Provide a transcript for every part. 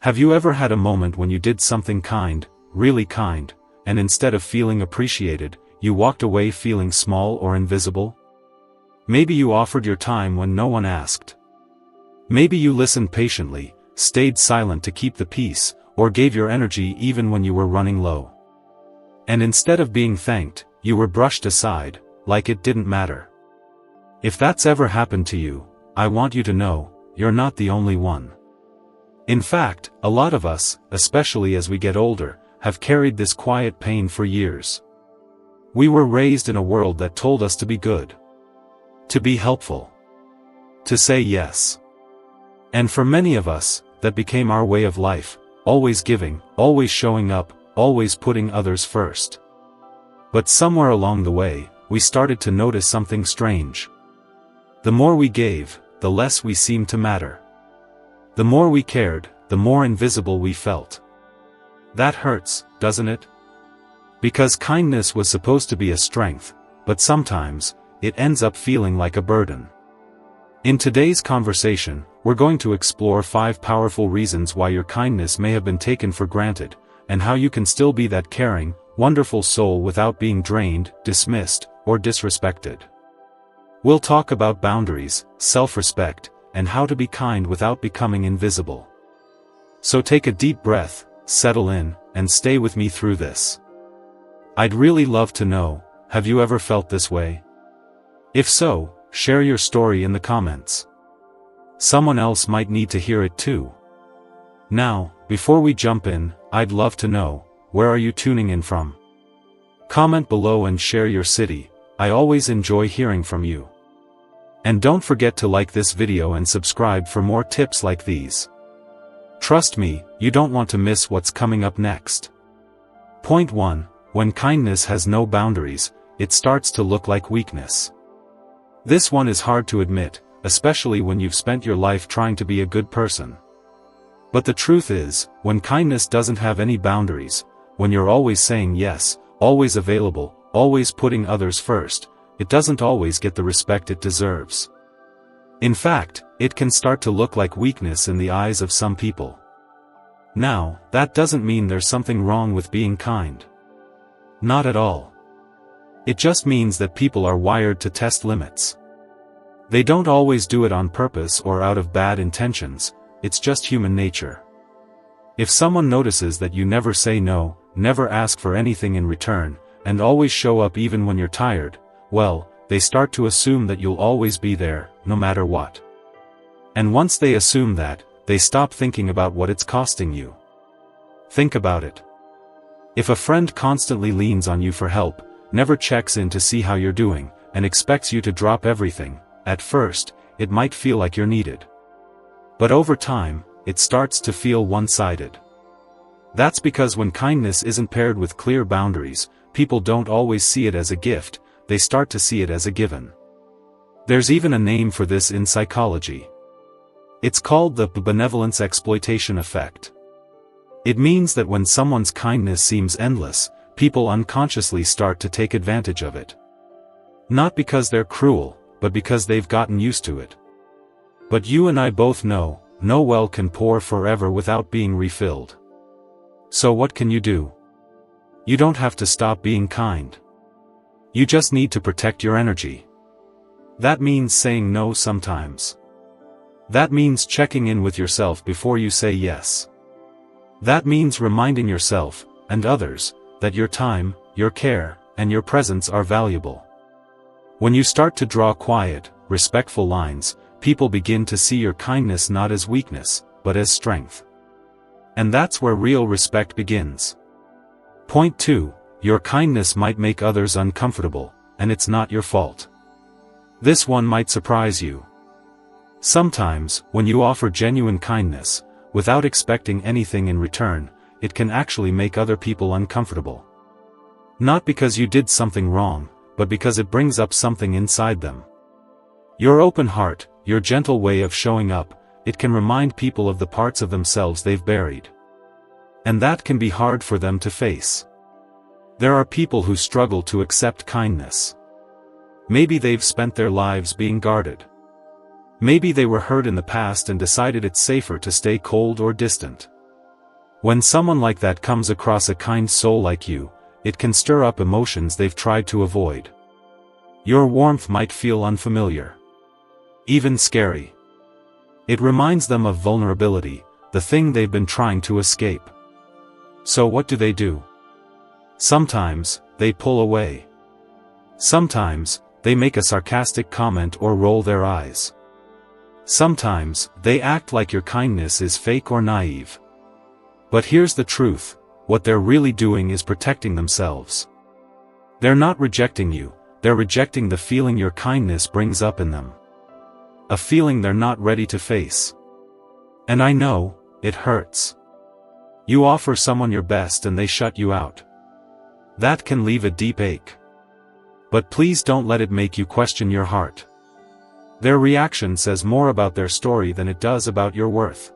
Have you ever had a moment when you did something kind, really kind, and instead of feeling appreciated, you walked away feeling small or invisible? Maybe you offered your time when no one asked. Maybe you listened patiently, stayed silent to keep the peace, or gave your energy even when you were running low. And instead of being thanked, you were brushed aside, like it didn't matter. If that's ever happened to you, I want you to know, you're not the only one. In fact, a lot of us, especially as we get older, have carried this quiet pain for years. We were raised in a world that told us to be good, to be helpful, to say yes. And for many of us, that became our way of life, always giving, always showing up, always putting others first. But somewhere along the way, we started to notice something strange. The more we gave, the less we seemed to matter. The more we cared, the more invisible we felt. That hurts, doesn't it? Because kindness was supposed to be a strength, but sometimes, it ends up feeling like a burden. In today's conversation, we're going to explore 5 powerful reasons why your kindness may have been taken for granted, and how you can still be that caring, wonderful soul without being drained, dismissed, or disrespected. We'll talk about boundaries, self-respect, and how to be kind without becoming invisible. So take a deep breath, settle in, and stay with me through this. I'd really love to know, have you ever felt this way? If so, share your story in the comments. Someone else might need to hear it too. Now, before we jump in, I'd love to know, where are you tuning in from? Comment below and share your city. I always enjoy hearing from you. And don't forget to like this video and subscribe for more tips like these. Trust me, you don't want to miss what's coming up next. Point 1. When kindness has no boundaries, it starts to look like weakness. This one is hard to admit, especially when you've spent your life trying to be a good person. But the truth is, when kindness doesn't have any boundaries, when you're always saying yes, always available, always putting others first, it doesn't always get the respect it deserves. In fact, it can start to look like weakness in the eyes of some people. Now, that doesn't mean there's something wrong with being kind. Not at all. It just means that people are wired to test limits. They don't always do it on purpose or out of bad intentions, it's just human nature. If someone notices that you never say no, never ask for anything in return, and always show up even when you're tired, well, they start to assume that you'll always be there, no matter what. And once they assume that, they stop thinking about what it's costing you. Think about it. If a friend constantly leans on you for help, never checks in to see how you're doing, and expects you to drop everything, at first, it might feel like you're needed. But over time, it starts to feel one-sided. That's because when kindness isn't paired with clear boundaries, people don't always see it as a gift, they start to see it as a given. There's even a name for this in psychology. It's called the benevolence exploitation effect. It means that when someone's kindness seems endless, people unconsciously start to take advantage of it. Not because they're cruel, but because they've gotten used to it. But you and I both know, no well can pour forever without being refilled. So what can you do? You don't have to stop being kind. You just need to protect your energy. That means saying no sometimes. That means checking in with yourself before you say yes. That means reminding yourself, and others, that your time, your care, and your presence are valuable. When you start to draw quiet, respectful lines, people begin to see your kindness not as weakness, but as strength. And that's where real respect begins. Point 2. Your kindness might make others uncomfortable, and it's not your fault. This one might surprise you. Sometimes, when you offer genuine kindness, without expecting anything in return, it can actually make other people uncomfortable. Not because you did something wrong, but because it brings up something inside them. Your open heart, your gentle way of showing up, it can remind people of the parts of themselves they've buried. And that can be hard for them to face. There are people who struggle to accept kindness. Maybe they've spent their lives being guarded. Maybe they were hurt in the past and decided it's safer to stay cold or distant. When someone like that comes across a kind soul like you, it can stir up emotions they've tried to avoid. Your warmth might feel unfamiliar, even scary. It reminds them of vulnerability, the thing they've been trying to escape. So what do? Sometimes, they pull away. Sometimes, they make a sarcastic comment or roll their eyes. Sometimes, they act like your kindness is fake or naive. But here's the truth, what they're really doing is protecting themselves. They're not rejecting you, they're rejecting the feeling your kindness brings up in them. A feeling they're not ready to face. And I know, it hurts. You offer someone your best and they shut you out. That can leave a deep ache. But please don't let it make you question your heart. Their reaction says more about their story than it does about your worth.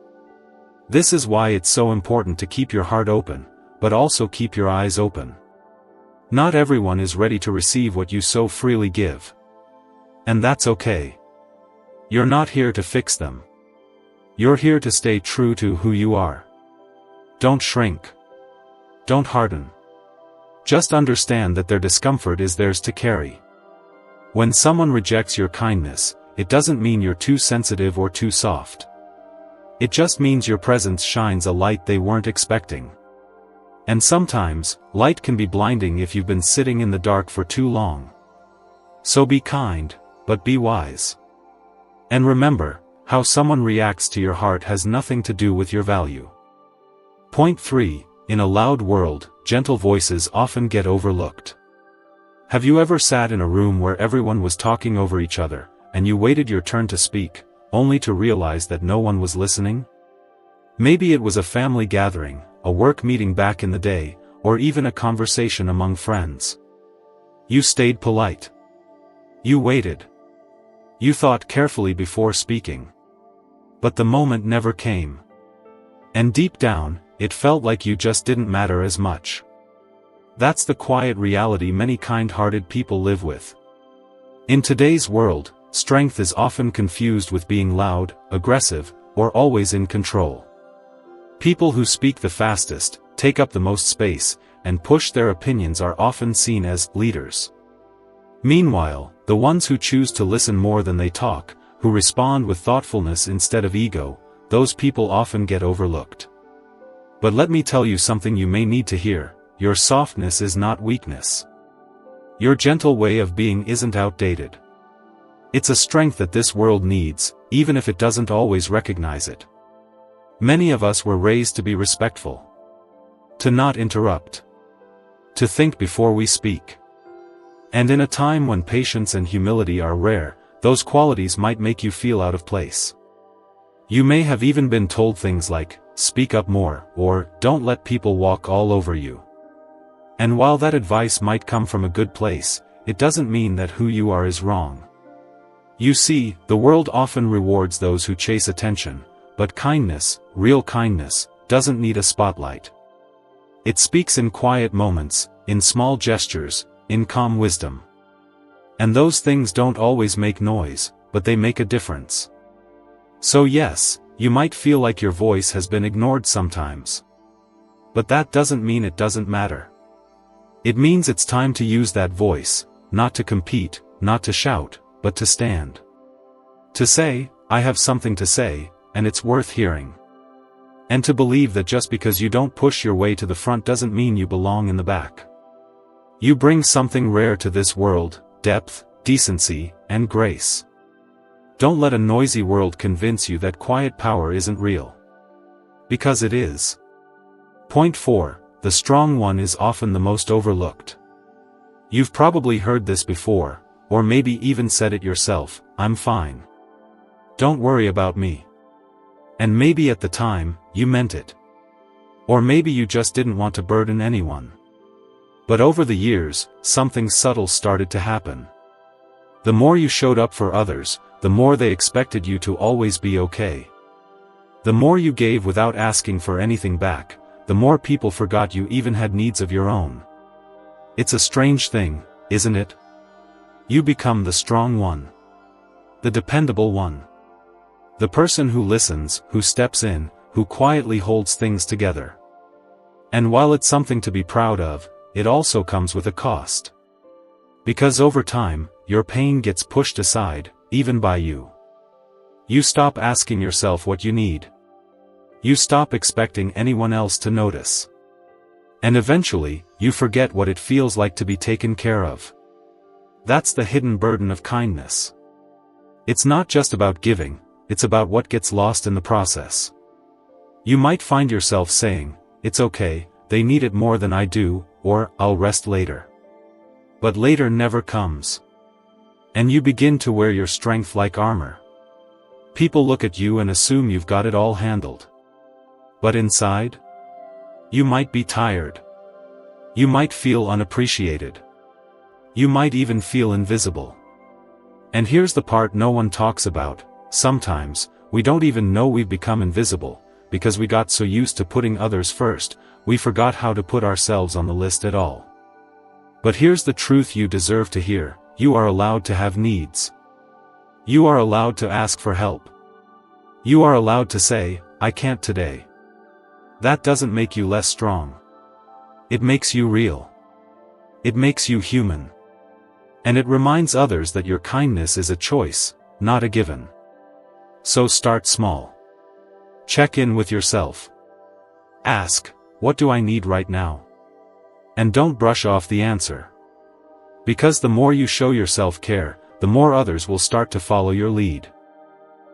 This is why it's so important to keep your heart open, but also keep your eyes open. Not everyone is ready to receive what you so freely give. And that's okay. You're not here to fix them. You're here to stay true to who you are. Don't shrink. Don't harden. Just understand that their discomfort is theirs to carry. When someone rejects your kindness, it doesn't mean you're too sensitive or too soft. It just means your presence shines a light they weren't expecting. And sometimes, light can be blinding if you've been sitting in the dark for too long. So be kind, but be wise. And remember, how someone reacts to your heart has nothing to do with your value. Point 3. In a loud world, gentle voices often get overlooked. Have you ever sat in a room where everyone was talking over each other, and you waited your turn to speak, only to realize that no one was listening? Maybe it was a family gathering, a work meeting back in the day, or even a conversation among friends. You stayed polite. You waited. You thought carefully before speaking. But the moment never came. And deep down, it felt like you just didn't matter as much. That's the quiet reality many kind-hearted people live with. In today's world, strength is often confused with being loud, aggressive, or always in control. People who speak the fastest, take up the most space, and push their opinions are often seen as leaders. Meanwhile, the ones who choose to listen more than they talk, who respond with thoughtfulness instead of ego, those people often get overlooked. But let me tell you something you may need to hear: your softness is not weakness. Your gentle way of being isn't outdated. It's a strength that this world needs, even if it doesn't always recognize it. Many of us were raised to be respectful. To not interrupt. To think before we speak. And in a time when patience and humility are rare, those qualities might make you feel out of place. You may have even been told things like, "Speak up more," or "Don't let people walk all over you." And while that advice might come from a good place, it doesn't mean that who you are is wrong. You see, the world often rewards those who chase attention, but kindness, real kindness, doesn't need a spotlight. It speaks in quiet moments, in small gestures, in calm wisdom. And those things don't always make noise, but they make a difference. So yes, you might feel like your voice has been ignored sometimes. But that doesn't mean it doesn't matter. It means it's time to use that voice, not to compete, not to shout, but to stand. To say, "I have something to say, and it's worth hearing." And to believe that just because you don't push your way to the front doesn't mean you belong in the back. You bring something rare to this world: depth, decency, and grace. Don't let a noisy world convince you that quiet power isn't real. Because it is. Point 4. The strong one is often the most overlooked. You've probably heard this before, or maybe even said it yourself: "I'm fine. Don't worry about me." And maybe at the time, you meant it. Or maybe you just didn't want to burden anyone. But over the years, something subtle started to happen. The more you showed up for others, the more they expected you to always be okay. The more you gave without asking for anything back, the more people forgot you even had needs of your own. It's a strange thing, isn't it? You become the strong one. The dependable one. The person who listens, who steps in, who quietly holds things together. And while it's something to be proud of, it also comes with a cost. Because over time, your pain gets pushed aside, even by you. You stop asking yourself what you need. You stop expecting anyone else to notice. And eventually, you forget what it feels like to be taken care of. That's the hidden burden of kindness. It's not just about giving, it's about what gets lost in the process. You might find yourself saying, "It's okay, they need it more than I do," or "I'll rest later." But later never comes. And you begin to wear your strength like armor. People look at you and assume you've got it all handled. But inside, you might be tired. You might feel unappreciated. You might even feel invisible. And here's the part no one talks about: sometimes, we don't even know we've become invisible, because we got so used to putting others first, we forgot how to put ourselves on the list at all. But here's the truth you deserve to hear: you are allowed to have needs. You are allowed to ask for help. You are allowed to say, "I can't today." That doesn't make you less strong. It makes you real. It makes you human. And it reminds others that your kindness is a choice, not a given. So start small. Check in with yourself. Ask, "What do I need right now?" And don't brush off the answer. Because the more you show yourself care, the more others will start to follow your lead.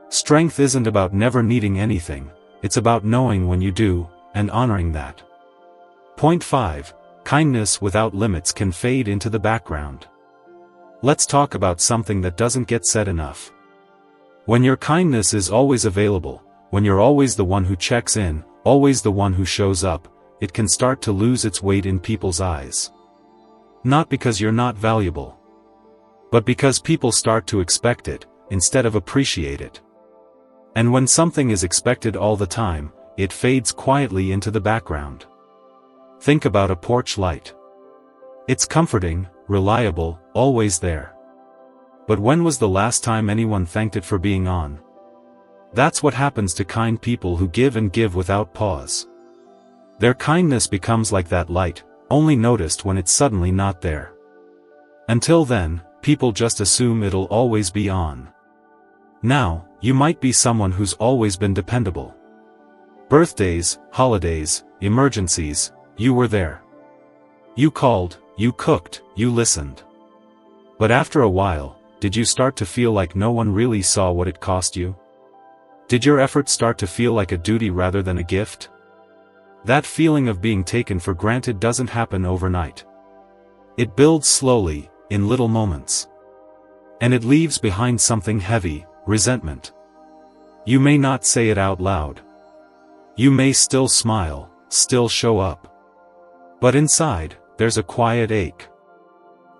Strength isn't about never needing anything, it's about knowing when you do, and honoring that. Point 5. Kindness without limits can fade into the background. Let's talk about something that doesn't get said enough. When your kindness is always available, when you're always the one who checks in, always the one who shows up, it can start to lose its weight in people's eyes. Not because you're not valuable, but because people start to expect it, instead of appreciate it. And when something is expected all the time, it fades quietly into the background. Think about a porch light. It's comforting, reliable, always there. But when was the last time anyone thanked it for being on? That's what happens to kind people who give and give without pause. Their kindness becomes like that light, only noticed when it's suddenly not there. Until then, people just assume it'll always be on. Now, you might be someone who's always been dependable. Birthdays, holidays, emergencies, you were there. You called, you cooked, you listened. But after a while, did you start to feel like no one really saw what it cost you? Did your effort start to feel like a duty rather than a gift? That feeling of being taken for granted doesn't happen overnight. It builds slowly, in little moments. And it leaves behind something heavy: resentment. You may not say it out loud. You may still smile, still show up. But inside, there's a quiet ache.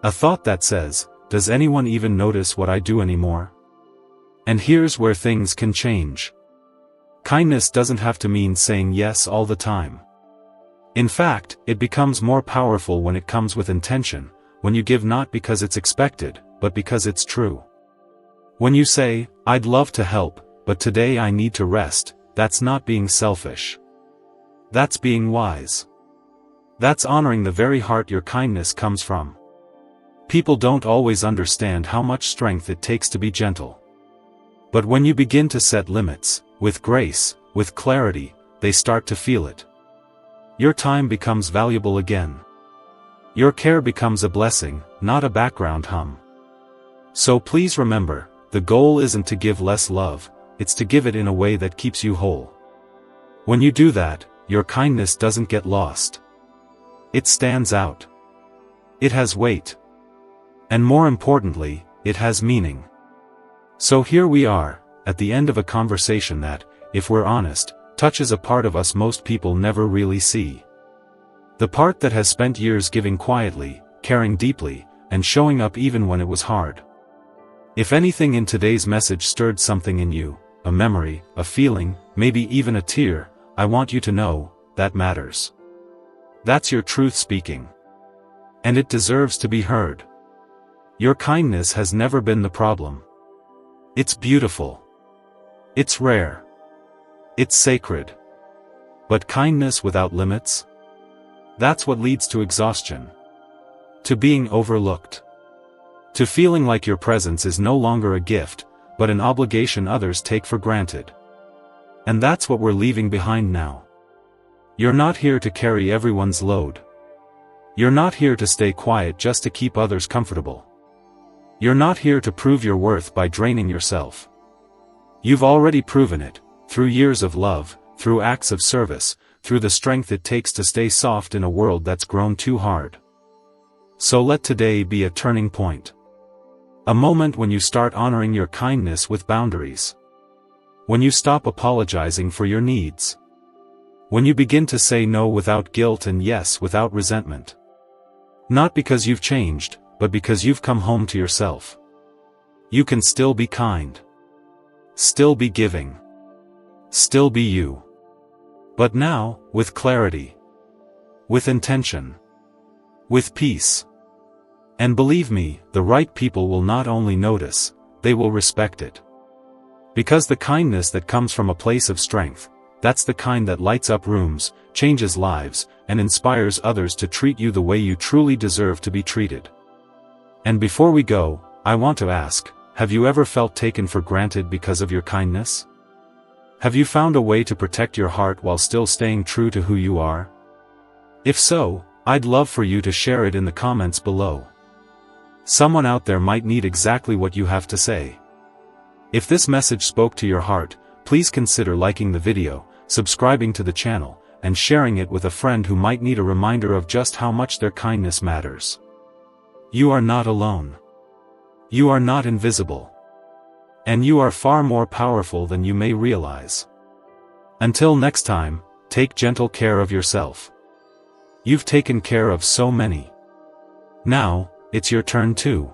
A thought that says, "Does anyone even notice what I do anymore?" And here's where things can change. Kindness doesn't have to mean saying yes all the time. In fact, it becomes more powerful when it comes with intention, when you give not because it's expected, but because it's true. When you say, "I'd love to help, but today I need to rest," that's not being selfish. That's being wise. That's honoring the very heart your kindness comes from. People don't always understand how much strength it takes to be gentle. But when you begin to set limits, with grace, with clarity, they start to feel it. Your time becomes valuable again. Your care becomes a blessing, not a background hum. So please remember, the goal isn't to give less love, it's to give it in a way that keeps you whole. When you do that, your kindness doesn't get lost. It stands out. It has weight. And more importantly, it has meaning. So here we are, at the end of a conversation that, if we're honest, touches a part of us most people never really see. The part that has spent years giving quietly, caring deeply, and showing up even when it was hard. If anything in today's message stirred something in you, a memory, a feeling, maybe even a tear, I want you to know, that matters. That's your truth speaking. And it deserves to be heard. Your kindness has never been the problem. It's beautiful. It's rare. It's sacred. But kindness without limits? That's what leads to exhaustion. To being overlooked. To feeling like your presence is no longer a gift, but an obligation others take for granted. And that's what we're leaving behind now. You're not here to carry everyone's load. You're not here to stay quiet just to keep others comfortable. You're not here to prove your worth by draining yourself. You've already proven it, through years of love, through acts of service, through the strength it takes to stay soft in a world that's grown too hard. So let today be a turning point. A moment when you start honoring your kindness with boundaries. When you stop apologizing for your needs. When you begin to say no without guilt and yes without resentment. Not because you've changed, but because you've come home to yourself. You can still be kind. Still be giving. Still be you. But now, with clarity. With intention. With peace. And believe me, the right people will not only notice, they will respect it. Because the kindness that comes from a place of strength, that's the kind that lights up rooms, changes lives, and inspires others to treat you the way you truly deserve to be treated. And before we go, I want to ask, have you ever felt taken for granted because of your kindness? Have you found a way to protect your heart while still staying true to who you are? If so, I'd love for you to share it in the comments below. Someone out there might need exactly what you have to say. If this message spoke to your heart, please consider liking the video, subscribing to the channel, and sharing it with a friend who might need a reminder of just how much their kindness matters. You are not alone. You are not invisible. And you are far more powerful than you may realize. Until next time, take gentle care of yourself. You've taken care of so many. Now, it's your turn too.